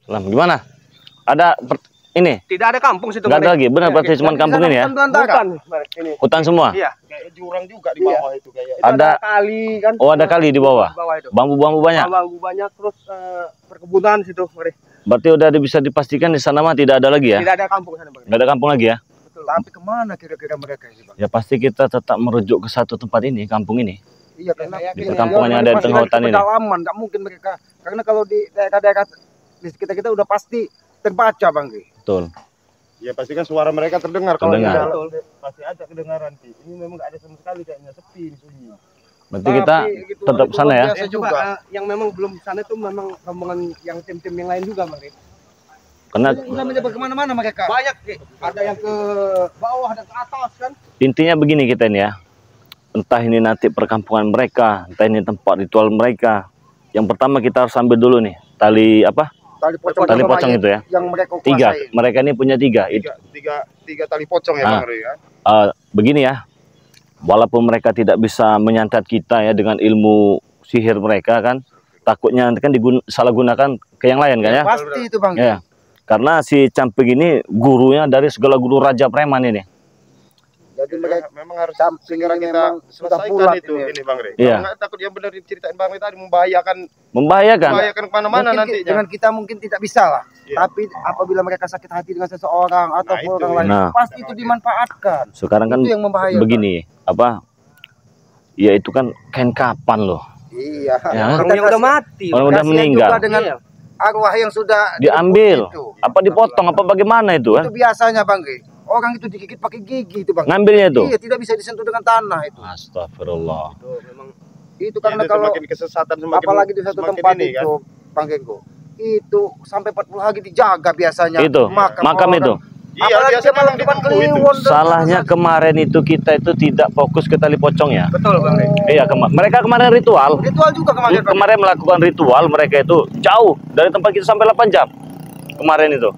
Gimana? Ada ini? Tidak ada kampung situ. Nggak ada lagi. Benar berarti cuma kampung ini ya? Hutan semua? Iya. Kayak jurang juga di bawah itu kayak. Ada kali kan. Oh, ada kali di bawah. Bambu-bambu banyak. Bambu banyak terus perkebunan situ, mari. Berarti udah bisa dipastikan di sana mah tidak ada lagi ya? Tidak ada kampung sana, Bang. Nggak ada kampung lagi ya? Betul. Tapi kemana kira-kira mereka ini, Bang? Ya pasti kita tetap merujuk ke satu tempat ini, kampung ini. Iya, karena Di perkampungan yang ada di tengah hutan ini. Pedalaman, nggak mungkin mereka. Karena kalau di daerah-daerah di sekitar kita udah pasti terbaca, Bang. Betul. Ya pasti kan suara mereka terdengar. Terdengar. Kalau pasti ada kedengaran. Ini memang nggak ada sama sekali kayaknya, sepi sunyi. Berarti kita gitu, tetap sana ya? Biasa juga. Yang memang belum sana itu memang rombongan yang tim-tim yang lain juga, Bang. Karena Udah menyebar kemana-mana mereka. Banyak, ada yang ke bawah, ada ke atas kan. intinya begini kita ini ya. Entah ini nanti perkampungan mereka, entah ini tempat ritual mereka. Yang pertama kita harus ambil dulu nih tali apa? Tali pocong itu ya. Yang mereka Tiga. kuasain. Mereka ini punya tiga. Tiga tali pocong ya, Bang Ri, kan? Begini ya. Walaupun mereka tidak bisa menyantet kita ya dengan ilmu sihir mereka kan, takutnya nanti kan salah gunakan ke yang lain kan ya? Pasti itu, Bang. Ya. Karena si Camping ini gurunya dari segala guru raja preman ini. Jadi mereka memang harus segera kita sudah selesaikan pulang itu ini Bang Rey. Iya. Nggak takut yang benar diceritain Bang Rey tadi membahayakan Membahayakan. kemana-mana mungkin nantinya. dengan kita mungkin tidak bisa lah. Iya. Tapi apabila mereka sakit hati dengan seseorang atau itu, orang lain, nah. pasti itu dimanfaatkan. Sekarang kan Itu yang membahayakan. begini, apa? Ya itu kan kain kapan loh. Iya. Ya. Orang yang udah mati. Orang udah Kasihan meninggal. juga dengan arwah yang sudah Diambil. itu. Apa dipotong apa bagaimana itu kan? Itu biasanya, Bang Ge. Orang itu digigit pakai gigi itu, Bang. Ngambilnya itu. Iya, tidak bisa disentuh dengan tanah itu. Astagfirullah. Itu karena Itu kalau semakin kesesatan semakin apalagi di satu semakin tempat ini, kan? itu, Bang Genggo. Itu sampai 40 hari dijaga biasanya. Itu makam orang. itu. Iya, Apalagi biasa malam memang depan ditunggu itu. Kliwon dan Salahnya kemarin itu kita itu tidak fokus ke tali pocong ya. Betul, Bang Rey. Iya, mereka kemarin ritual. ritual juga kemarin. Bang. Kemarin melakukan ritual mereka itu jauh dari tempat kita sampai 8 jam. Kemarin itu.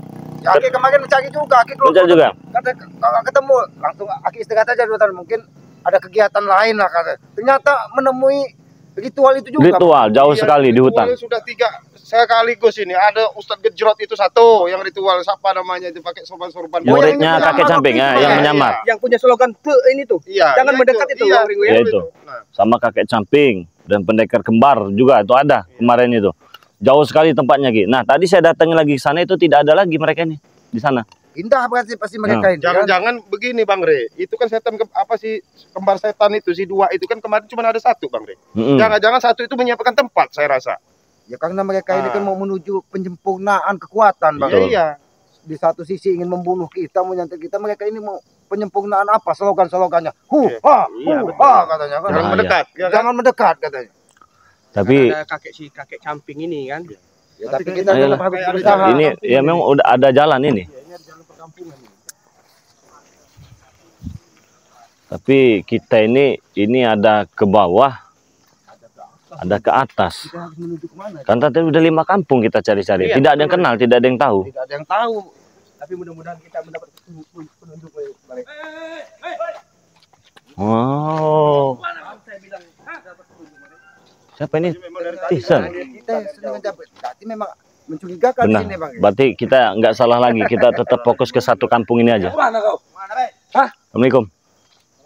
Ya, Aki kemarin mencari juga, Aki Mencari juga. Kata kalau ketemu langsung Aki istirahat aja dulu, mungkin ada kegiatan lain lah kata. Ternyata menemui ritual itu juga. Ritual jauh Iya, sekali di hutan. ritualnya sudah 3 sekaligus ini. Ada Ustadz Gejrot itu satu yang ritual siapa namanya itu pakai sorban-sorban. Muridnya yang kakek Camping ya, yang menyamar. Yang punya slogan ini tuh. Iya. Jangan iya mendekat itu, Iya, Bang Ringo, ya. Ya itu. Nah, Sama kakek Camping dan pendekar kembar juga itu ada kemarin itu. Jauh sekali tempatnya Ki. Nah, tadi saya datang lagi ke sana itu tidak ada lagi mereka ini di sana. Indah berarti pasti mereka ini. kan? jangan-jangan begini Bang Rey. Itu kan setan apa sih kembar setan itu si 2 itu kan kemarin cuma ada 1 Bang Rey. Mm-mm. Jangan-jangan 1 itu menyiapkan tempat saya rasa. Ya karena mereka ini kan mau menuju penyempurnaan kekuatan, Bang. Betul. Iya. Di satu sisi ingin membunuh kita, menyantet kita, mereka ini mau penyempurnaan apa? Slogan-slogannya. Iya, Katanya kan. Jangan Nah, mendekat, ya kan? Jangan mendekat katanya. Tapi Ada kakek Camping ini kan. Ya, tapi kita Ayolah. tetap harus berusaha. ini ya memang udah ada jalan ini. Ini ada jalan perkampungan ini. Tapi kita ini ada ke bawah, ada ke atas. Kita harus menuju kemana? Kan tadi udah 5 kampung kita cari-cari. Iya, Tidak ada yang kenal, tidak ada yang tahu. Tidak ada yang tahu. Tapi mudah-mudahan kita mendapat penunjuk balik. Oh, Saya bilang dapat penunjuk. siapa ini? Memang dari tadi Tison. Kita senang dapat. Berarti memang mencurigakan di Benar. sini, Bang. Berarti kita nggak salah lagi. Kita tetap fokus ke satu kampung ini aja. Mana kau? Mana, Be? Assalamualaikum.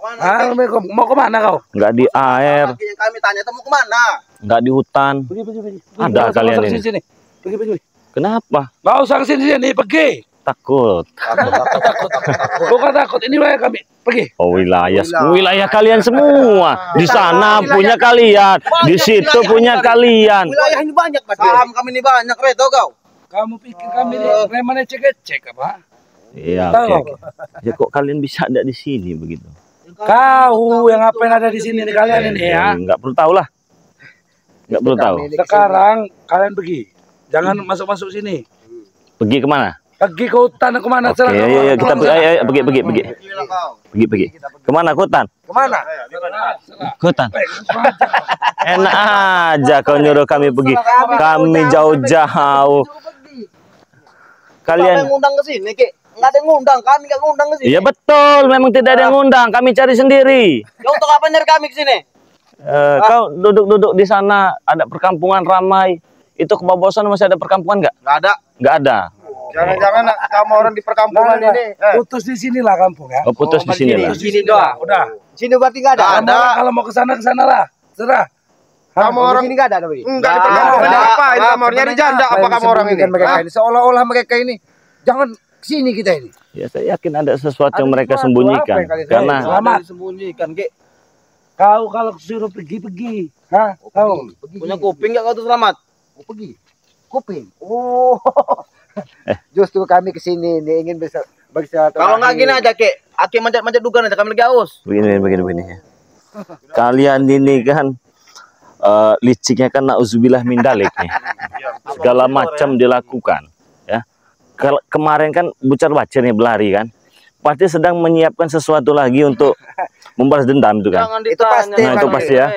Assalamualaikum. Mau kemana kau? Nggak di air, Yang kami tanya itu mau kemana? nggak di hutan. Pergi. Ada kalian ini. Sini. Pergi. Kenapa? Nggak usah kesini, pergi. Takut. Bukan takut, ini wilayah kami. Pergi. Oh, wilayah kalian semua. Di sana punya kalian, di situ punya kalian. Wilayah ini banyak, Mas. Saham kami ini banyak, Re, tau kau? Kamu pikir kami ini preman cek apa? Iya, Tahu. oke. Ya kok kalian bisa ada di sini begitu? Kau yang ngapain ada di sini nih, kalian ini ya? Nggak perlu tahu lah. Nggak perlu tahu. Sekarang kalian pergi. Jangan masuk sini. Pergi kemana? Pergi ke hutan kemana? Oke, ya, kita pergi. Pergi. Kemana ke hutan? Kemana? Ke hutan. Enak aja kau nyuruh kami pergi. Kami jauh-jauh. Kalian ngundang ke sini, Ki? Nggak ada yang ngundang, kami nggak ngundang ke sini. Iya betul, memang tidak ada yang ngundang. Kami cari sendiri. Ya untuk apa nyari kami ke sini? Kau duduk-duduk di sana, ada perkampungan ramai. Itu ke bawah sana masih ada perkampungan nggak? Nggak ada. Nggak ada. Jangan-jangan kamu orang di perkampungan Nggak ada. ini. Putus di sinilah kampung ya. Oh, putus di sini lah. Di sini doang, udah. Sini berarti nggak ada. Nggak ada. Kalau mau ke sana lah. Serah. Kamu orang Sini nggak ada tapi. enggak di perkampungan ini ngapain kamu orang nyari janda apa kamu orang ini? Mereka Hah? ini seolah-olah mereka ini jangan sini kita ini. Ya saya yakin ada sesuatu yang Ada mereka sesuatu, sembunyikan. apa yang kalian Karena Selamat. Disembunyikan, Ge. Kau kalau suruh pergi. Hah? Kau. Punya kuping nggak kau tuh Selamat? Oh, pergi. Kuping. Oh. Justru kami kesini nih ingin bisa bersilaturahmi. Kalau nggak gini aja, Kek. Aki manjat-manjat duga nanti kami lagi aus. begini ya. Kalian ini kan liciknya kan nauzubillah min dalik nih. Segala macam dilakukan ya. Kemarin kan bucar-bacir nih berlari kan. Pasti sedang menyiapkan sesuatu lagi untuk membalas dendam itu kan. Jangan Itu pasti. Nah, itu pasti ya.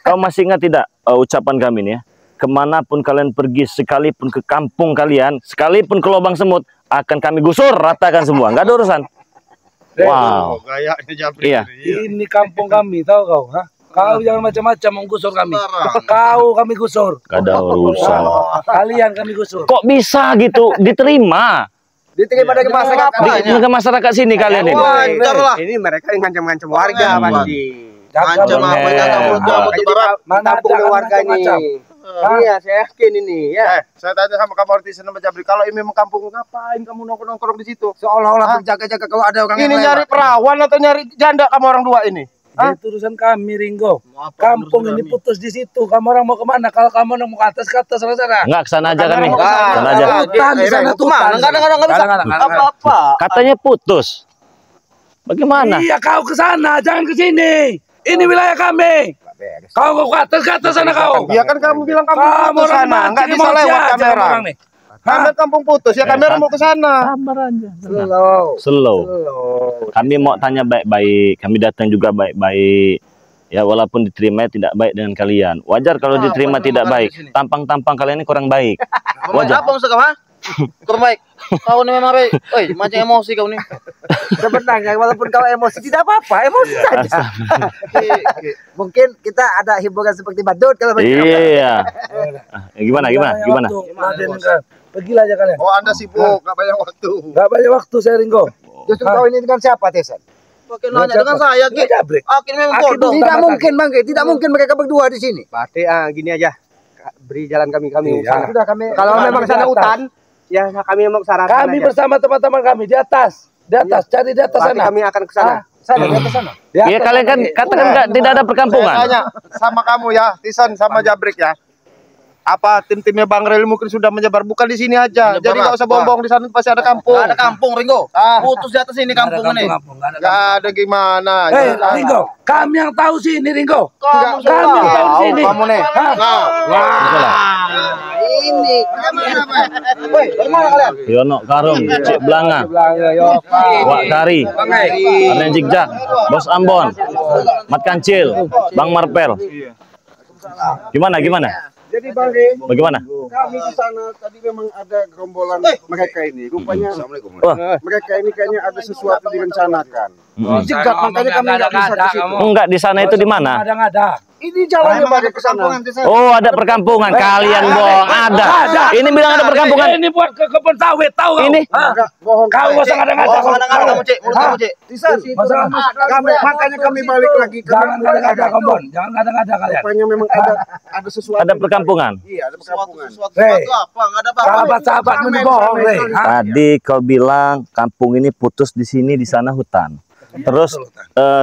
Kau masih ingat tidak ucapan kami nih ya? Kemanapun kalian pergi, sekalipun ke kampung kalian, sekalipun ke lubang semut, akan kami gusur, ratakan semua. Nggak ada urusan. Wow. Gayanya Jabrik. Iya. Ini kampung kami, tahu kau? Hah? Kau jangan macam-macam menggusur kami. Kau kami gusur. Nggak ada urusan. Kalian kami gusur. Kok bisa gitu diterima? Diterima dari masyarakat. Di masyarakat sini kalian ini. Wajar lah. Ini mereka yang ngancam-ngancam warga pasti. Macam apa kamu Mana ada warga ini? Iya, saya yakin ini ya. Saya tanya sama kamu artis sama Jabrik, kalau ini memang kampung ngapain kamu nongkrong-nongkrong di situ? Seolah-olah berjaga-jaga kalau ada orang Ini yang nyari lewat. perawan atau nyari janda kamu orang dua ini? Itu urusan kami, Ringgo. Kampung ini putus di situ. Kamu orang mau kemana? Kalau kamu mau ke atas sana. Nggak, kesana aja kami. Kesana. Kesana aja. Hutan di sana tuh. Kadang-kadang nggak bisa apa-apa. Katanya putus. Bagaimana? Iya, kau ke sana, jangan ke sini. Ini wilayah kami. Kau ke atas sana kau. Iya kan kamu bilang kampung Kamu putus orang sana, mati, nggak bisa mau lewat aja kamera. orang nih. Karena kampung putus ya kamera mau ke sana. Sabar aja. Slow. Slow. Kami mau tanya baik-baik. Kami datang juga baik-baik. Ya walaupun diterima tidak baik dengan kalian. Wajar kalau diterima tidak baik. Tampang-tampang kalian ini kurang baik. Wajar. Apa maksud kamu? Kurang baik. Kau ini memang baik. Oi, macam emosi kau nih. Sebenarnya walaupun kau emosi tidak apa-apa, emosi saja. Mungkin kita ada hiburan seperti badut kalau begitu. Iya. Gimana? Pergilah aja kalian. Oh Anda sibuk, nggak banyak waktu. Nggak banyak waktu saya, Ringgo. Justru kau ini dengan siapa, Tesan? Pakai nanya dengan saya, Ki. Jabrik. Aki memang bodoh. Tidak mungkin, Bang. Tidak mungkin mereka berdua di sini. Berarti gini aja. Beri jalan kami Iya. Sudah kami Kalau memang sana hutan, ya kami memang ke sana. Kami bersama teman-teman kami di atas. Cari di atas sana. Kami akan ke sana. sana, di atas sana. Iya kalian kan katakan tidak ada perkampungan. Saya tanya sama kamu ya, Tisan sama Jabrik ya. Apa tim-timnya Bang Rel mungkin sudah menyebar, bukan di sini aja. Menyebar Jadi nggak usah apa? bohong-bohong, di sana pasti ada kampung. Nggak ada kampung, Ringo. Putus di atas ini kampung ini. Nggak ada gimana. Hei, Ringgo, kami yang tahu sih ini, Ringgo. Kamu Kami yang tahu di sini. Kamu nih. Ini. Woi, dari mana kalian? Yono Karung, Cik Blanga, Wak Kari, Arnen Jigjak, Bos Ambon, Mat Kancil, Bang Marpel. Gimana? Jadi Bang Ri, Bagaimana? kami di sana tadi memang ada gerombolan mereka ini. Rupanya Wah, mereka ini kayaknya ada sesuatu direncanakan. mm. Jegat, makanya kami nggak bisa ke situ. Enggak, di sana itu di mana? Ada. Ini jalannya pada ke sana. Oh, ada perkampungan. Kalian bohong. Ada. Ini bilang ada perkampungan. Ini buat ke kebun sawit, tahu kau? Ini? Enggak, bohong. Kau nggak usah ngada-ngada. Kadang-kadang kamu, Cik. Mulut kamu, Cik. Makanya kami balik lagi ke Jangan ngada-ngada, Kompon. Jangan ngada-ngada kalian. Rupanya memang ada sesuatu. Ada perkampungan. Iya, ada perkampungan. Sesuatu Hei. apa? Nggak ada apa-apa. Sahabat-sahabat bohong, Rey. Tadi kau bilang kampung ini putus di sini, di sana hutan. Terus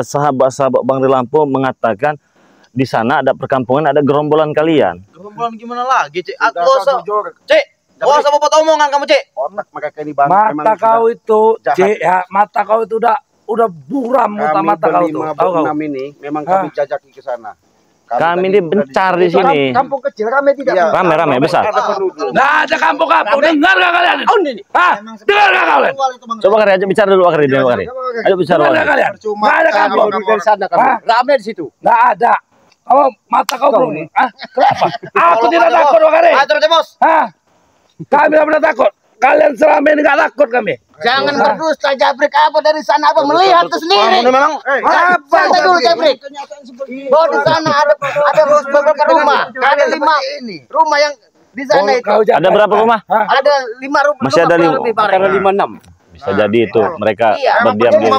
sahabat-sahabat Bang Rilampo mengatakan di sana ada perkampungan, ada gerombolan kalian. Gerombolan gimana lagi, Cik? Sudah Aku usah. jujur. Cik, gak usah buat omongan kamu, Cik. Onak mereka ini Bang. Mata kau itu, jahat. Cik, ya, mata kau itu udah buram muta mata kau tuh. Tahu kau? Kami ini memang kami jajaki ke sana. Kami tadi ini sudah bencar di sini. Kampung kecil kami tidak. Iya. Rame-rame besar. Ada penduduk. Nggak ada kampung-kampung. Dengar nggak kalian? Hah? Dengar nggak kalian? Coba Kari aja bicara dulu Kari. Ayo bicara Dengar nggak Kari. kalian? Percuma. Nggak ada kampung. Penduduk dari sana kami. Hah? Rame di situ. Nggak ada. Kalau mata kau belum nih? Ah, kenapa? Aku tidak takut, Wakari. Ayo terus, Bos. Hah? Kami tidak pernah takut. Kalian selama ini nggak takut kami. Jangan berdusta, Jabrik. Apa dari sana abang melihat itu sendiri. Kamu memang Santai dulu, Jabrik. Bahwa di sana ada beberapa rumah. Ada 5 rumah yang Di sana itu. Ada berapa rumah? Ada 5 rumah. Masih ada 5. Karena 5-6. Bisa jadi itu mereka berdiam diri.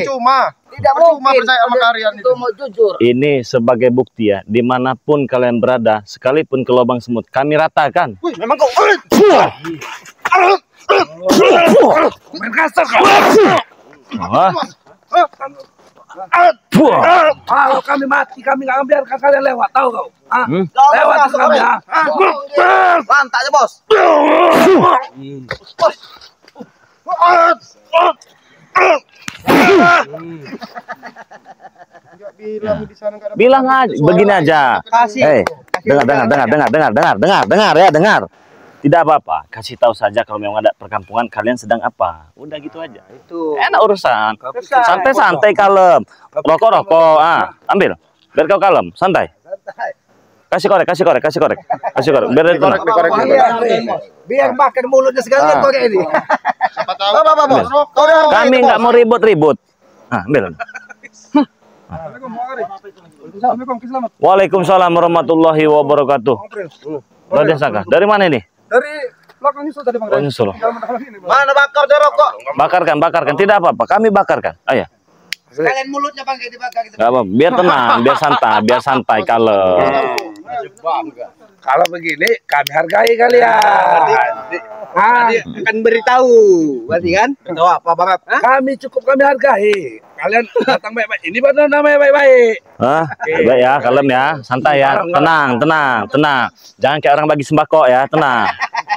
Cuma tidak mungkin percaya sama kalian itu. Mau jujur. Ini sebagai bukti ya, dimanapun kalian berada, sekalipun ke lubang semut, kami ratakan. Wih, memang kau. Main kasar kau. Kalau kami mati, kami nggak biarkan kalian lewat, tahu kau? Lewat kami ya. Lantak aja, Bos. Bilang aja, begini aja. Hei, dengar. Tidak apa-apa, kasih tahu saja kalau memang ada perkampungan kalian sedang apa. Udah gitu aja. Itu. Enak urusan. Santai-santai, kalem. Rokok, ambil. Biar kau kalem, santai. Kasih korek. Biar korek. Biar makan mulutnya sekalian korek ini. Siapa tahu. Kami nggak mau ribut-ribut. Ambil. Waalaikumsalam warahmatullahi wabarakatuh. Raden Saka, dari mana ini? Dari belakang nyusul tadi Bang. Oh, nyusul. Mana bakar rokok? Bakarkan. Tidak apa-apa, kami bakarkan. Ayo. Sekalian mulutnya Bang kayak dibakar gitu. Gak apa, biar tenang, biar santai, kalem. Kalau begini, kami hargai kalian. Akan beritahu, berarti kan? Tahu apa banget? Kami hargai. Kalian datang baik-baik. Ini benar namanya baik-baik. Baik ya, kalem ya, santai ya, tenang. Jangan kayak orang bagi sembako ya, tenang,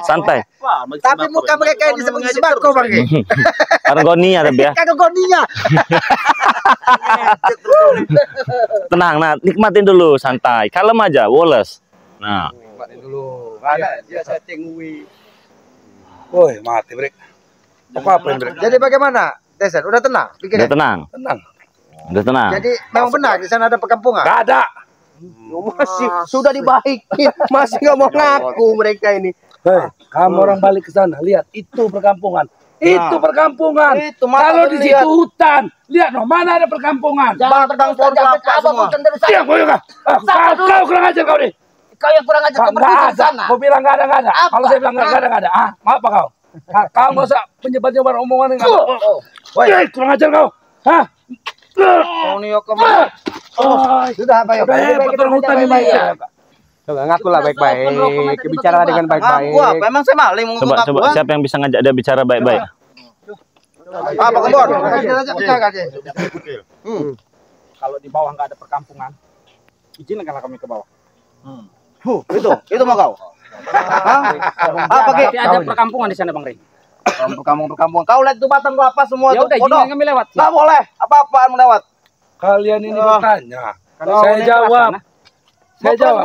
santai. Tapi muka mereka ini seperti sembako Bang. Argonia tapi ya. Kagak goninya. Tenang, nikmatin dulu, santai, kalem aja, woles. Nah, Nikmatin dulu. Ada dia setting wi. Woi, mati brek. Apa yang brek? Jadi bagaimana? Desen, udah tenang? udah tenang. Udah tenang. Jadi memang benar di sana ada perkampungan. Gak ada. Masih sudah dibaikin, masih nggak mau ngaku mereka ini. Hei, kamu orang balik ke sana, lihat itu perkampungan. Itu perkampungan. Itu kalau di situ hutan, lihat no, mana ada perkampungan. Jangan tebang pohon kelapa semua. Diam kau juga. Kau kurang ajar kau nih. Kau yang kurang ajar seperti di sana. Kau bilang nggak ada. Kalau saya bilang nggak ada. Mau apa kau? Kau nggak usah penyebar-nyebar omongan yang nggak. Woi, kurang ajar kau. Oh nih kemana? Sudah apa ya? Betul hutan ini baik. Ngaku lah baik-baik. Bicara dengan baik-baik. Aku apa? Emang saya maling mau ngaku? Coba siapa yang bisa ngajak dia bicara baik-baik? Apa kebon? Kalau di bawah nggak ada perkampungan, izinkanlah kami ke bawah. Itu mau kau? Apa Ki? Ada perkampungan di sana Bang Rey. Perkampungan. Kau lihat tuh batang kelapa semua Ya tuh. udah izinkan kami lewat. Nggak boleh. Apa-apaan melewat. Kalian ini bertanya. Saya jawab.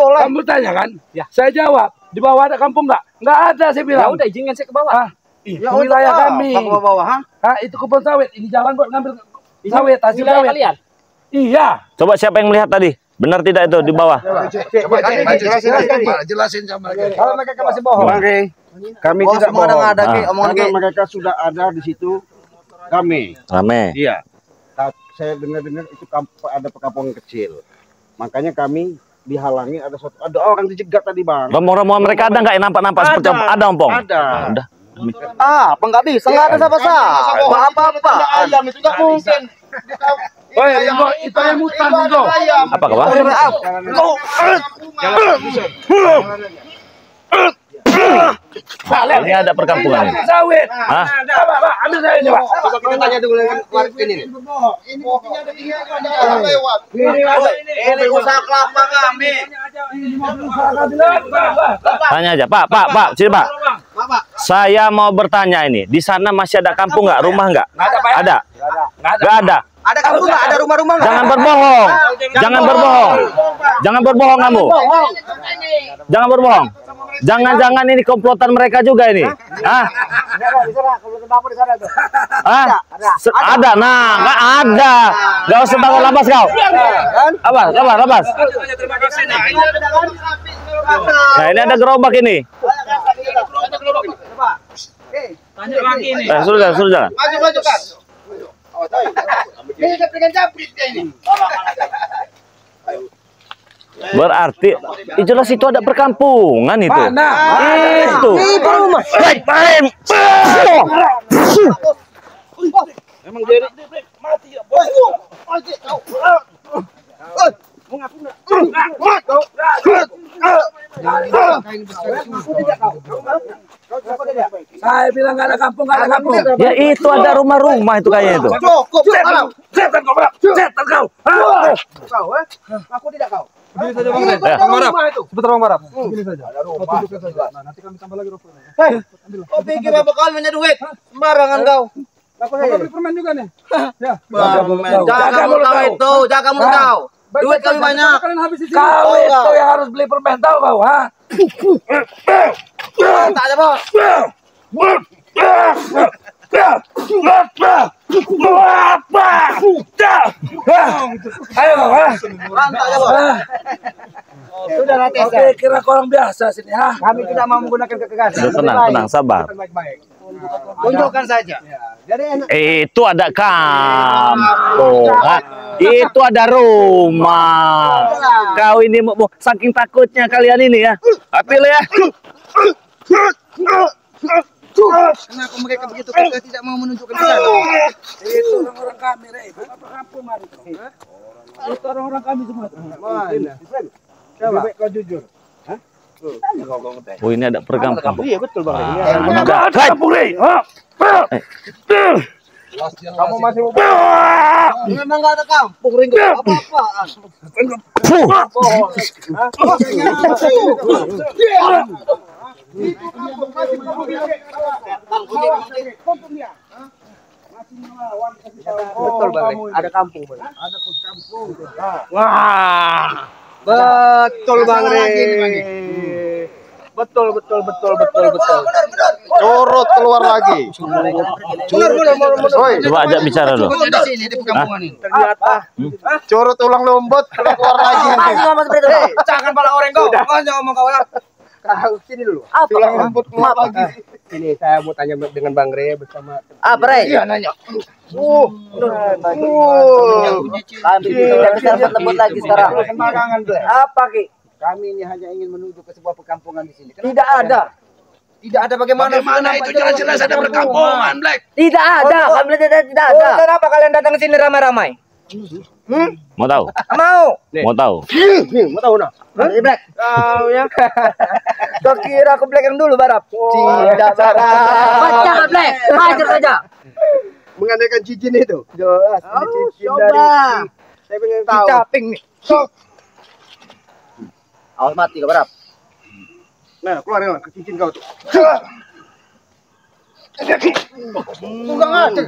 Kamu tanya kan? Ya. Saya jawab. Di bawah ada kampung nggak? Nggak ada saya Ya bilang. udah izinkan saya ke bawah. Itu wilayah kami. Ke bawah, Itu kebun sawit. Ini jalan buat ngambil sawit, hasil Wilayah sawit. kalian. Iya. Coba siapa yang melihat tadi? Benar tidak itu di bawah? Jelasin sama Kalau mereka masih bohong. Kami Oh, tidak semua bohong. ada Ki, omongan Ki. Karena mereka sudah ada di situ. Kami. Rame. Iya. Saya dengar-dengar itu ada perkampungan kecil. Makanya kami dihalangi ada orang dijegat tadi Bang. Rombongan mereka ada nggak yang nampak seperti ada ompong? Ada. Udah. Apa nggak bisa? Nggak ada siapa-siapa. Apa-apa. Ayam itu nggak mungkin. Woi, itu yang hutan itu. Apa kabar? Ini ada perkampungan ini. Sawit. Hah? Pak, ambil saya ini, Pak. Coba kita tanya dulu ini. Ini usaha kelapa kami. Tanya aja, Pak, sini Pak. Saya mau bertanya ini, di sana masih ada kampung nggak, rumah nggak? Ada. Nggak ada. Ada kampung nggak? Ada rumah-rumah nggak? Jangan berbohong. Jangan berbohong kamu. Jangan berbohong. Jangan-jangan ini komplotan mereka juga ini. Hah? Ada. Nah, nggak ada. Nggak usah takut labas kau. Apa? Labas. Nah, ini ada gerobak ini. Tanya lagi ini. Suruh jalan. Maju kan. Ini pegang jabrit ini. Berarti jelas itu ada perkampungan itu. Mana? Itu. Emang jadi Mati ya. Saya bilang nggak ada kampung, nggak ada kampung. Ya itu ada rumah-rumah itu kayaknya itu. Cukup. Setan kau, Bang. Setan kau. Kau, aku tidak kau. Begini saja, Bang. Marap. Sebentar, Bang Marap. Begini saja. Ada rumah. Nah, nanti kami tambah lagi rokoknya. Kau pikir apa kau punya duit? Sembarangan kau. Aku beli permen juga nih. Ya. Jaga mulut kau itu, jaga mulut kau. Duit kami banyak. Kalian habis di sini. Kau itu yang harus beli permen, tahu kau, ha? Tak ada, Bos. Ayo, ha? Tak ada, Bos. Sudah latih. Oke, kira kau orang biasa sini, ha? Kami tidak mau menggunakan kekerasan. Tenang, sabar. Tunjukkan saja. Jadi enak. Itu ada kampung, ha? Itu ada rumah. Kau ini mau saking takutnya kalian ini ya. Pilih ya. Kenapa mereka begitu kekeh tidak mau menunjukkan ke sana? Itu orang-orang kami, Rey. Bukan perkampungan itu. Itu orang-orang kami semua. Mana? Coba kau jujur. Oh ini ada perkampungan. Iya betul Bang. Enggak ada kampung, Rey. Kamu masih mau memang nggak ada kampung Ringo. Apa-apaan? Betul Bang. Ada kampung Bang. Ada kampung. Wah. Betul Bang Re. Betul. Corot keluar lagi. Woi, Coba ajak bicara dulu. Ternyata corot tulang lombot keluar lagi. jangan pala orang kau. Jangan ngomong kau ya. Kau sini dulu. Tulang lombot keluar lagi. Ini saya mau tanya dengan Bang Re bersama. Apa, Re? Iya nanya. Kami tidak bisa bertemu lagi sekarang. Sembarangan Ble. Apa, Ki? Kami ini hanya ingin menuju ke sebuah perkampungan di sini. Tidak ada. Tidak ada bagaimana? Bagaimana itu jelas-jelas ada perkampungan, Black. Tidak ada. Kami tidak ada. Kenapa kalian datang ke sini ramai-ramai? Mau tahu? Mau? Mau tahu? Mau tahu nak? Black. Kau ya. Kau kira aku Black yang dulu Barap? Tidak Barap. Baca, Black. Hajar saja. Mengandalkan cincin itu. Jelas. Ini cincin dari. Saya pengen tahu. Caping nih. Awas mati, kabar. Nah, keluar ke cincin kau tuh. Bukan ada.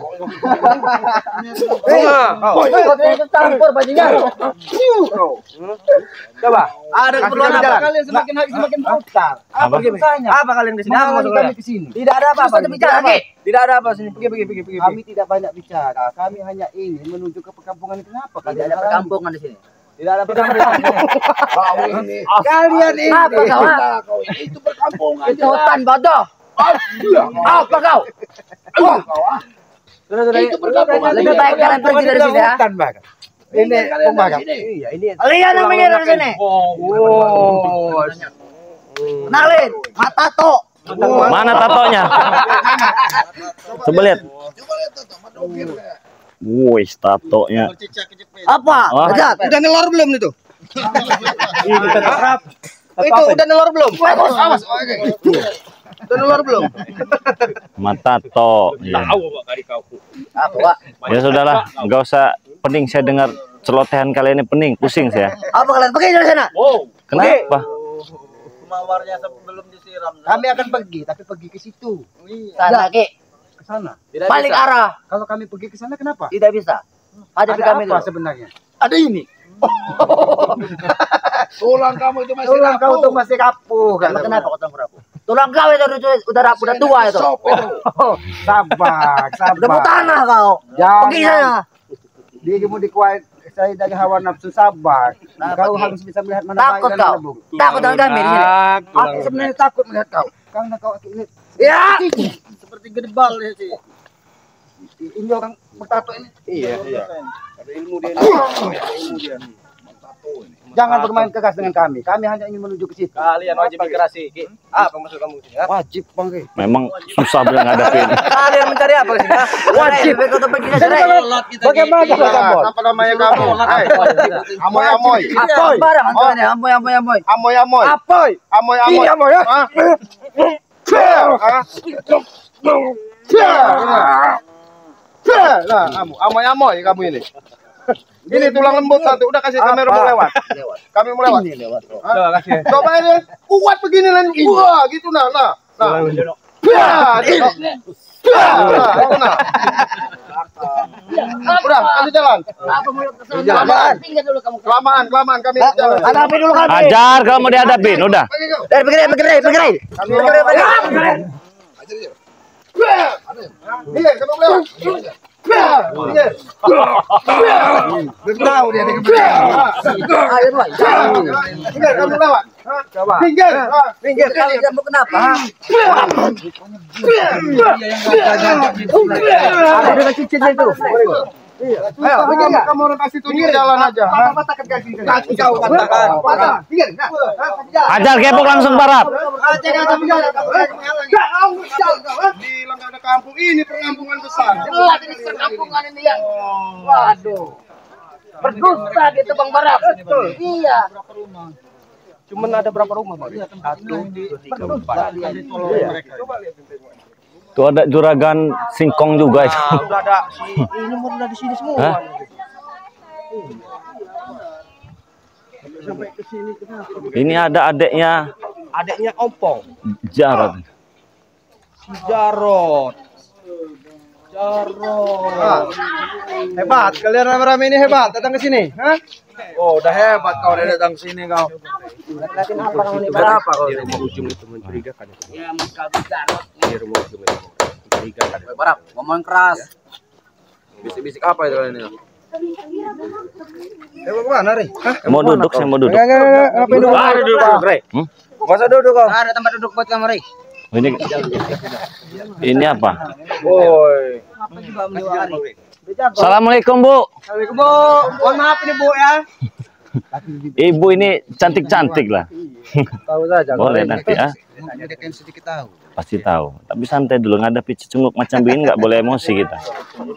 Campur bajingan. Coba. Ada keperluan apa? Kalian semakin hari semakin putar. Apa? Apa kalian kesini? Apa maksud kami kesini? Tidak ada apa-apa. Tidak ada apa sini. Pergi. Kami tidak banyak bicara. Kami hanya ingin menuju ke perkampungan. Kenapa? Tidak ada perkampungan di sini. Tidak ada perkampungan. Kalian ini. Apa kau? Itu perkampungan. Itu hutan bodoh. Apa kau? Sudah. Itu perkampungan. Lebih baik kalian pergi dari sini ya. Ini pembagang. Iya, ini. Kalian yang mengira dari sini. Oh. Kenalin, Mata To. Mana tatonya? Coba lihat. Wih, tatonya. Apa? Wah. Ajat. Udah nelor belum itu? Itu udah nelor belum? Awas. Udah nelor belum? Mata to. Ya. Apa, Pak? Ya sudahlah, nggak usah pening saya dengar celotehan kalian ini pening, pusing saya. Apa kalian pergi dari sana? Kenapa? Mawarnya sebelum disiram. Kami akan pergi, tapi pergi ke situ. Sana, Ki. Ke sana. Balik arah. Kalau kami pergi ke sana kenapa? Tidak bisa. Hadapi Ada kami apa dulu. sebenarnya? Ada ini. Tulang kamu itu masih Tulang kau tuh masih kapuh kan? Kenapa kau tulang rapuh? Tulang kau itu udah rapuh, udah tua itu. Sabar. Udah mau tanah kau. Pergi sana. Dirimu dikuat saya dari hawa nafsu sabar. Kau harus bisa melihat mana Takut baik dan kau. mana buruk. Takut dengan kami di sini. Aku sebenarnya takut melihat kau. Karena kau ini Ya. seperti gedebal ya sih. Ini orang bertato ini. Iya. Ada ilmu dia nih. Ada ilmu dia nih. Jangan bermain keras dengan kami. Kami hanya ingin menuju ke situ. Kalian wajib migrasi. Apa maksud kamu sini? Wajib, Bang. Memang susah beliau ngadepin. Kalian mencari apa sini? Wajib. Bagaimana kamu? Apa namanya kamu? Amoy amoy. Apoy. Barang antaranya. Amoy. Amoy amoy. Apoy. Amoy amoy. Ini amoy ya. Nah, kamu amoy amoy kamu ini. Ini tulang lembut satu. Udah kasih kamera mau lewat. Kami mau lewat. Coba kasih. Coba ini kuat begini lan. Wah, gitu nah. Gitu. Itu nah. Udah, kasih jalan. Jalan. Kelamaan kami jalan. Hadapi dulu kami. Ajar kalau mau dihadapin, udah. Begini. Iya, kamu lewat. Iya. Tahu dia di Ayo, Boy. Iya, kamu lewat. Coba. Pinggir. Pinggir kali kamu kenapa? Ada dengan cincinnya itu. Ayo, kamu orang kasih tunjuk jalan aja. Patahkan kaki. Kaki kau patahkan. Patah. Pinggir. Ajar kepok langsung barap. Bilang ada kampung ini perkampungan besar. Jelas ini perkampungan ini yang. Waduh. Berdusta gitu Bang Barap. Iya. Cuman ada berapa rumah, Bang? 1, 2, 3, 4. Tuh ada juragan singkong juga itu. Udah ada ini udah di sini semua. Hah? Ini ada adeknya Adiknya Ompong. Jarod. Si Jarod. Hebat, kalian rame-rame ini hebat. Datang ke sini, hah? Oh, udah hebat kau udah datang sini kau. Lihatin apa kamu nih? Berapa kau? Di rumah ujung itu mencurigakan itu. Ya muka besar. Di rumah ujung itu mencurigakan. Barap, ngomong keras. Bisik-bisik apa itu kalian ini? Mau kemana, Ri? Hah? Mau duduk, saya mau duduk. Enggak. Apa duduk? Duduk, Bre. Enggak usah duduk kau. Ada tempat duduk buat kamu, Ri. Ini apa? Woi. Assalamualaikum, Bu. Assalamualaikum, Bu. Mohon maaf ini, Bu ya. Ibu ini cantik-cantik lah. Tahu saja. Boleh nanti ya. Ada yang sedikit tahu. Pasti tahu. Tapi santai dulu, ngadapi cecunguk macam begini nggak boleh emosi kita.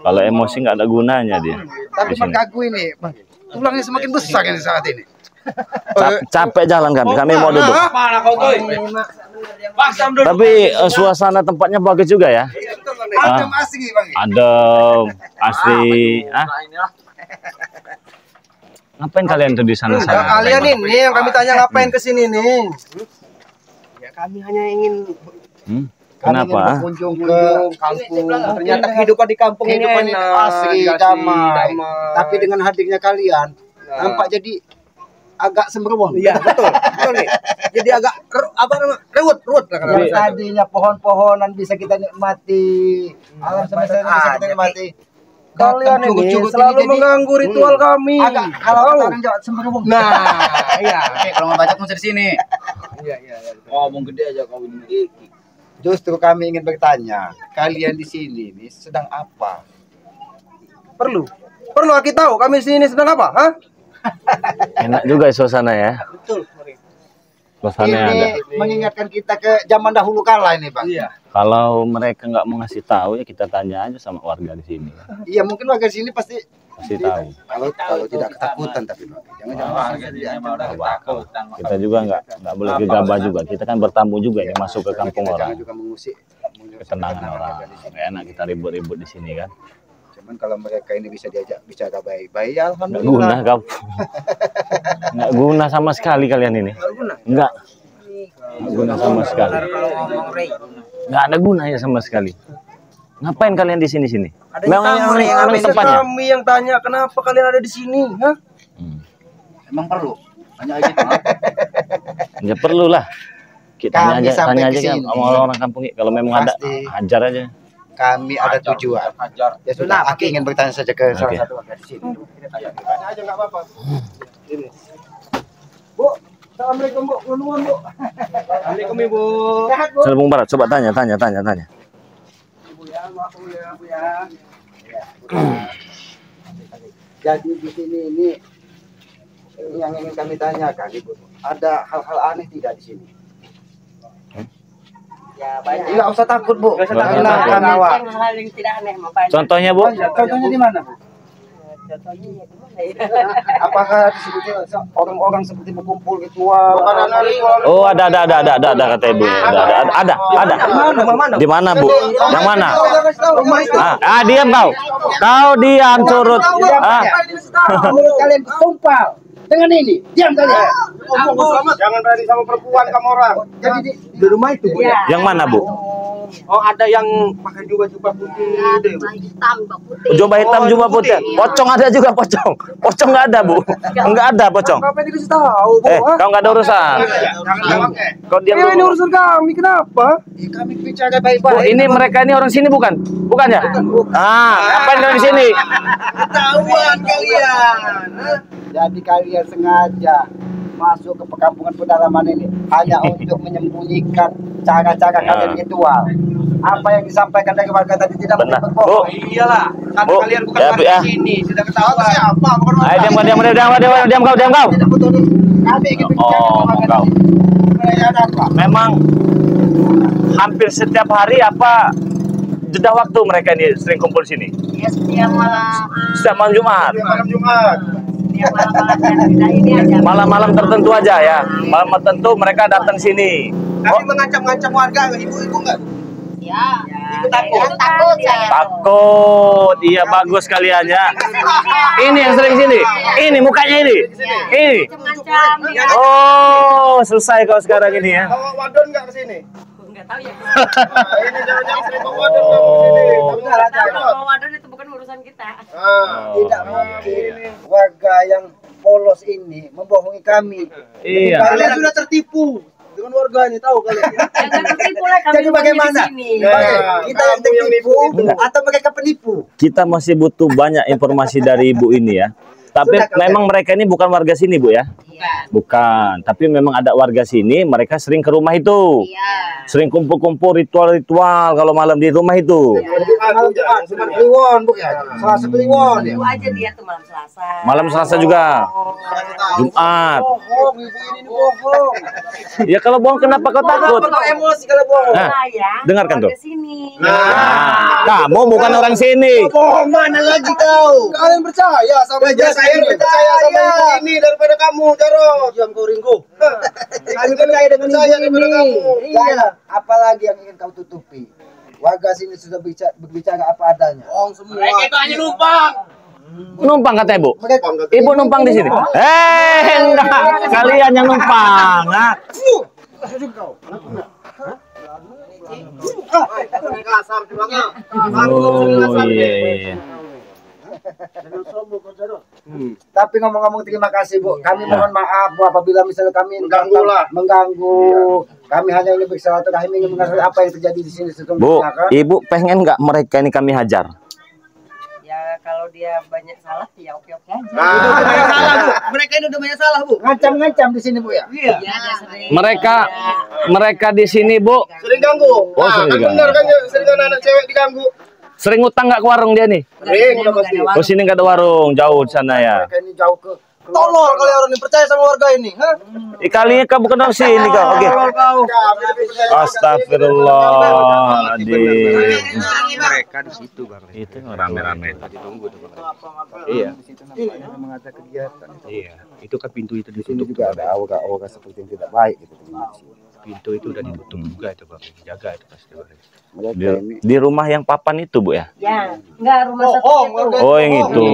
Kalau emosi nggak ada gunanya dia. Tapi Di sini. Bang Kagu ini, Bang. Tulangnya semakin besar ini saat ini. Capek jalan kami mau duduk. Mana kau tuh? Tapi suasana tempatnya bagus juga ya. Adem asli, Bang. Adem, asli. Ngapain kalian tuh di sana? Kalian ini yang kami tanya ngapain ke sini nih? Ya kami hanya ingin Kenapa? berkunjung ke kampung. Ternyata kehidupan di kampung ini enak, asri, damai. Tapi dengan hadirnya kalian, nampak jadi agak sembrono. Iya, betul. Betul nih. Jadi agak rewut lah kalau tadinya pohon-pohonan bisa kita nikmati, alam semesta ini bisa kita nikmati. Kalian ini selalu mengganggu ritual kami. Agak kalau orang Jawa sembrono. Nah, iya. Kalau mau baca musik di sini. Iya. Ngomong gede aja kau ini. Justru kami ingin bertanya, kalian di sini nih sedang apa? Perlu kita tahu kami di sini sedang apa, hah? Enak juga suasana ya. Betul. Suasana yang ada. Ini mengingatkan kita ke zaman dahulu kala ini, Bang. Iya. Kalau mereka nggak mau ngasih tahu ya kita tanya aja sama warga di sini. Iya, mungkin warga di sini pasti tahu. Kalau tidak ketakutan tapi jangan Kita juga nggak boleh gegabah juga. Kita kan bertamu juga ya masuk ke kampung orang. juga mengusik Ketenangan orang. Nggak enak kita ribut-ribut di sini kan. Cuman kalau mereka ini bisa diajak bicara baik-baik, ya Nggak guna alhamdulillah. kau. Nggak guna sama sekali kalian ini. Nggak guna sama sekali. Nggak ada gunanya sama sekali. Ngapain kalian di sini? Memang tempatnya. Kami yang tanya kenapa kalian ada di sini, hah? Emang perlu? Hanya gitu. Ya perlu lah. Kita Kami tanya sampai aja kan kesini. sama orang kampung. Kalau memang ada, Pasti. hajar aja. Kami ada tujuan. Ya sudah, aku ingin bertanya saja ke salah Oke. satu warga di sini. Tanya aja nggak apa-apa. Ini. Bu, assalamualaikum Bu, nuwun Bu. Assalamualaikum Ibu. Sehat Bu. Bung Barat, coba tanya. Bu ya, maaf Bu ya. Jadi di sini ini yang ingin kami tanyakan, Ibu, ada hal-hal aneh tidak di sini? Ya banyak. Enggak usah takut, Bu. Nggak usah Karena takut. kami Hal yang tidak aneh mah banyak. Contohnya, Bu? Contohnya di mana, Bu? Contohnya ya di mana ya? Apakah di situ orang-orang seperti berkumpul ritual? Oh, ada kata Ibu. Ada. Di mana, Bu? Yang mana? Diam kau. Kau diam turut. Mulut kalian sumpah dengan ini. Diam kalian. Jangan berani sama perempuan kamu orang. Jadi di rumah itu, Bu. Ya. Yang mana, Bu? Oh, ada yang pakai jubah-jubah putih itu ya, Bu? Hitam, putih. Jubah hitam, jubah putih. Pocong ada juga, pocong. Pocong nggak ada, Bu. Nggak ada pocong. Apa yang dikasih tahu, Bu? Kau nggak ada urusan. Kau diam Ini dulu. urusan kami, kenapa? Ya, kami bicara Bu, baik-baik. ini mereka ini orang sini bukan? Bukan ya? Ngapain kalian di sini? Ketahuan kalian. Jadi kalian sengaja masuk ke perkampungan pedalaman ini hanya untuk menyembunyikan cara-cara kalian ritual. Apa yang disampaikan dari warga tadi tidak Benar. mungkin Bu, berbohong. Iyalah, kami Bu, kalian bukan ya, warga ya. sini, sudah ketahuan siapa, bukan warga. ayo diam kau. Tidak betul. Kami ingin bicara Oh, dengan warga kau. tadi. Perayaan apa? Memang hampir setiap hari apa jeda waktu mereka ini sering kumpul sini? Ya setiap malam. Setiap malam Jumat. Malam Jumat. Setiap malam-malam yang tidak ini aja. Malam-malam tertentu aja ya. Malam tertentu mereka datang sini. Kami mengancam-ngancam warga, ibu-ibu enggak? Ya. Ibu takut. Takut saya. Takut. Iya, bagus kalian ya. Ini yang sering sini. Ini mukanya ini. Ini. Macam-macam. Oh, selesai kau sekarang ini ya. Bawa wadon enggak ke sini? Enggak tahu ya. Ini jangan-jangan sering bawa wadon enggak ke sini. Kalau wadon itu bukan urusan kita. Tidak mungkin warga yang polos ini membohongi kami. Iya. Kalian sudah tertipu dengan warga ini, tahu kalian? Jangan tertipu lah kami. Jadi bagaimana? di sini. Kita yang tertipu atau mereka penipu? Kita masih butuh banyak informasi dari Ibu ini ya. Tapi Sudah, Kak. memang mereka ini bukan warga sini, Bu ya? Iya. Bukan. Tapi memang ada warga sini, mereka sering ke rumah itu. Iya. Sering kumpul-kumpul ritual-ritual kalau malam di rumah itu. Malam Jumat, cuma Kliwon, Bu ya. Selasa Kliwon ya. Itu aja dia tuh malam Selasa. Malam Selasa juga. Jumat. Bohong, ibu ini bohong. Ya kalau bohong kenapa kau takut? Kau emosi kalau bohong. Nah, Saya dengarkan tuh. ke sini. Kamu bukan orang sini. Bohong mana lagi kau? Kalian percaya sama Saya percaya sama ibu ini daripada kamu, Jarot. Diam kau Ringo. Kami Saya percaya dengan percaya ibu daripada ini. kamu. Iya. Apalagi yang ingin kau tutupi? Warga sini sudah berbicara apa adanya. Mereka itu hanya numpang. Numpang kata Ibu. Mereka Ibu numpang di sini. Enggak. Kalian yang numpang. Nah. Kasar juga. Oh iya. Tapi ngomong-ngomong terima kasih Bu. Kami mohon maaf Bu apabila misalnya kami Mengganggu lah. mengganggu. Kami hanya ingin bersilaturahmi ingin mengetahui apa yang terjadi di sini Bu, sesungguhnya kan. Ibu pengen nggak mereka ini kami hajar? Ya kalau dia banyak salah ya oke-oke aja. Salah, Bu. Mereka ini udah banyak salah, Bu. Ngancam-ngancam di sini Bu ya. Iya. Ya dia sering. Mereka di sini, Bu, Sering ganggu. Oh, sering Kan diganggu. benar kan sering anak cewek diganggu. sering utang nggak ke warung dia nih? Sering udah pasti. Oh sini nggak ada warung, jauh di sana ya. Mereka ini jauh ke Tolol kali orang ini percaya sama warga ini, ha? Kalinya kau bukan orang sini kau. Oke. Astagfirullahaladzim. Mereka di situ, Bang. Itu rame-rame. Ditunggu tuh, Bang. Iya. Mengadakan kegiatan. Iya, itu kan pintu itu Di sini ditutup. juga ada aura-aura seperti yang tidak baik gitu. Pintu itu udah ditutup juga itu, Bang. Jaga itu pasti, Bang. Mereka ini Di rumah yang papan itu, Bu ya? Ya, enggak rumah satu itu. Oh yang itu.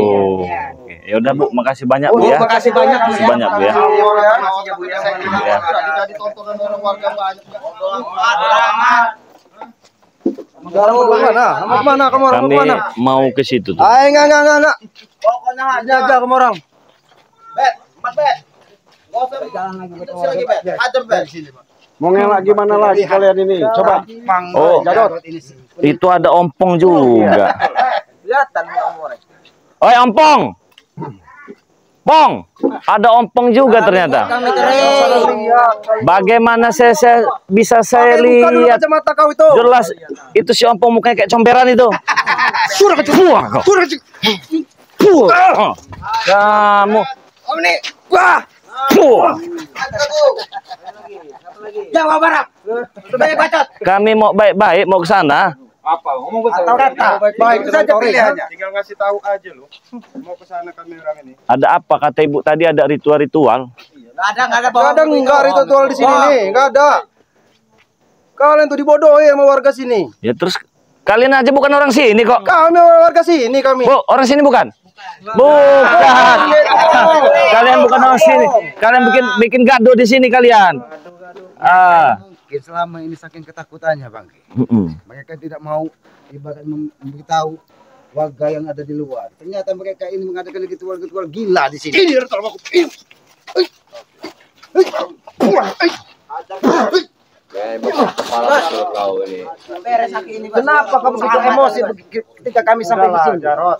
Oke. Ya udah Bu, makasih banyak Bu ya. makasih banyak Bu Makasih banyak Bu ya. Ya. Jadi tontonan orang warga banyak. Kemana kamu orang? Kami mau ke situ tuh. Enggak. Pokoknya Jaga kamu orang. Bet, Mas Bet. Gak usah jalan lagi Bet. Hajar Bet sini, Pak. Mau ngelak gimana lagi kalian ini? Coba. Oh, Jarot. itu ada ompong juga. Kelihatan orang. Oi ompong. Pong, ada ompong juga ternyata. Bagaimana saya bisa saya lihat? Kacamata kau itu. Jelas itu si ompong mukanya kayak comberan itu. Puah kau. Puah. Kamu Ini. Wah. Jawa Barat. Sebagai bacot. Kami mau baik-baik mau ke sana. Apa? Ngomong ke Atau kata. Baik itu saja pilihannya. Tinggal ngasih tahu aja loh. Mau ke sana kami orang ini. Ada apa kata ibu tadi ada ritual-ritual? Enggak ada Enggak ritual di sini nih, enggak ada. Kalian tuh dibodohi sama warga sini. Ya terus kalian aja bukan orang sini kok. Kami warga sini kami. Bu, orang sini bukan? Bukan. Kalian bukan orang sini. Kalian bikin gaduh di sini kalian. Mungkin selama ini saking ketakutannya Bang. Mereka tidak mau ibarat memberitahu warga yang ada di luar. Ternyata mereka ini mengadakan ritual-ritual gila di sini. Ini ritual aku. Kenapa kamu begitu emosi ketika kami sampai di sini? Jarot,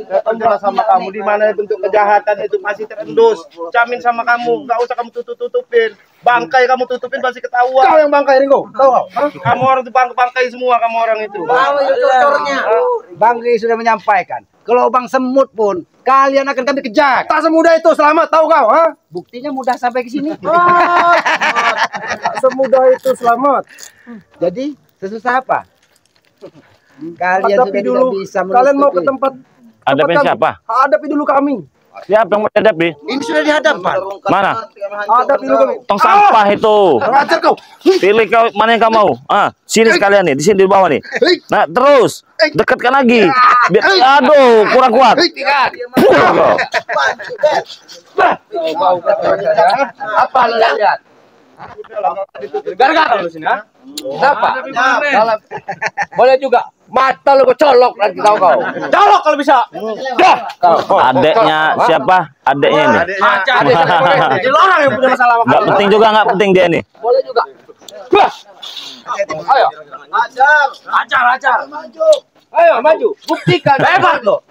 saya kan jelas sama kamu di mana bentuk kejahatan itu masih terendus. Jamin sama kamu, nggak usah kamu tutupin. Bangkai kamu tutupin pasti ketahuan. Kau yang bangkai Ringo, tahu nggak? Kamu orang itu bangkai semua, kamu orang itu. Bang Ri sudah menyampaikan. Kalau Bang semut pun kalian akan kami kejar. Tak semudah itu selamat, tahu kau? Ha? Buktinya mudah sampai ke sini. Tak semudah itu selamat. Jadi sesusah apa? Kalian sudah dulu. tidak bisa menutupi. Kalian mau ke tempat Hadapin siapa? hadapi dulu kami. Siapa yang mau hadapi? Ini sudah dihadapkan. Mana? Hadapi dulu kami. Tong sampah itu. Ngajar kau. Pilih kau mana yang kau mau. Sini sekalian nih, di sini di bawah nih. Nah, terus dekatkan lagi. Biar, aduh, kurang kuat. Apa lo lihat? Gara-gara lu sini, ha? Kenapa? Boleh juga. Mata lu colok nanti tahu kau. Colok kalau bisa. Adeknya siapa? Adeknya ini. Jadi orang yang punya masalah. Nggak penting juga, nggak penting dia nih. Boleh juga. Ayo. Ajar. Ayo maju. Buktikan. Hebat lo.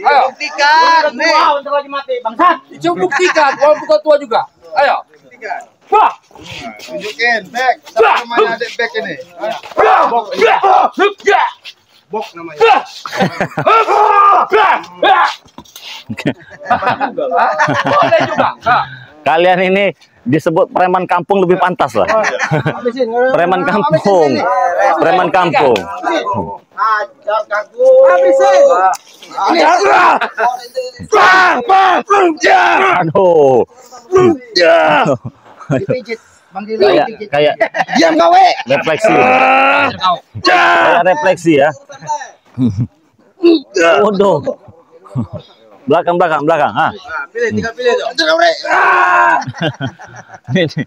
Ayo. Buktikan. Nih. Bentar lagi mati. Bangsat. Coba buktikan. Walaupun tua juga. Ayo. Wah. Tunjukin, back. Siapa namanya adik back ini? Bok namanya. Boleh juga. Kalian ini disebut preman kampung lebih pantas lah. Preman kampung. Preman kampung. Ajar kaku. Habisin. Aduh. Dipijit. Manggil Kayak diam kau refleksi. Kayak refleksi ya. Waduh. Belakang. Tinggal pilih tuh. Ini.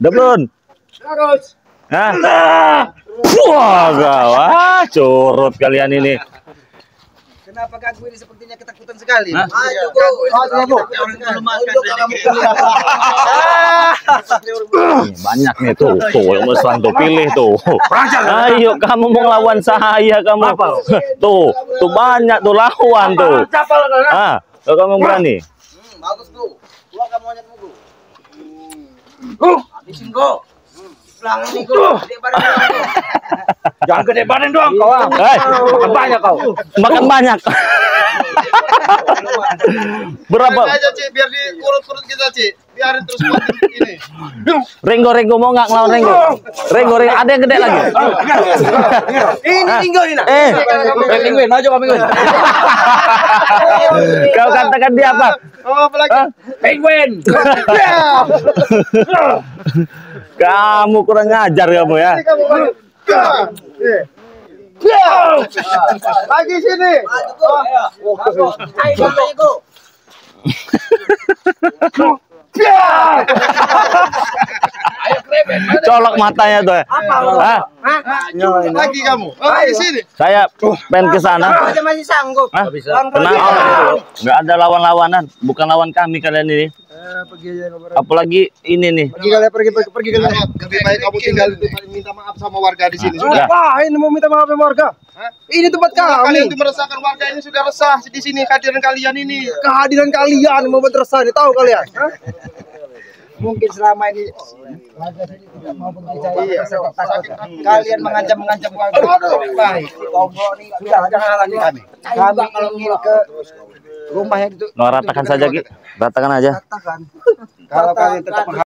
Udah belum? Terus. Wah, gawat. Curut kalian ini. Kenapa kaku ini sepertinya ketakutan sekali? Banyak nih tuh yang mesra tuh pilih tuh. Ayo kamu mau lawan saya kamu. Tuh banyak tuh lawan tuh. Kalau kamu berani. Bagus tuh. Gua kamu hanya tunggu. Habisin gua. Pelangan nih gua. Gede badan gua. Jangan gede badan doang kau. Makan banyak kau. Makan banyak. Berapa? Aja Ci, biar diurut-urut kita Ci. Biarin terus ini. Ringgo mau nggak ngelawan Ringgo? Ringgo ada yang gede lagi. Ini Ringgo ini nak. Penguin, maju kau penguin. Kau katakan dia apa? Oh, apa lagi? Penguin. Kamu kurang ngajar kamu ya. Lagi sini. Colok matanya tuh. Lagi kamu. Lagi sini. Saya pengen ke sana. Masih sanggup. Kenapa? Nggak ada lawan-lawanan. Bukan lawan kami kalian ini. Apalagi ini nih. Pergi kalian. Lebih baik kamu tinggal minta maaf sama warga di sini. Ya. Ini mau minta maaf sama warga. Ini tempat Kalian kami. itu merasakan warga ini sudah resah di sini kehadiran kalian ini. Kehadiran kalian membuat resah ini, tahu kalian? mungkin selama ini warga sini tidak mau percaya. Kalian mengancam warga. Baik, Tombol ini jangan halangi kami. Kami ingin ke rumah yang itu. Ratakan saja, Ki. Ratakan aja. Katakan. Kalau kalian tetap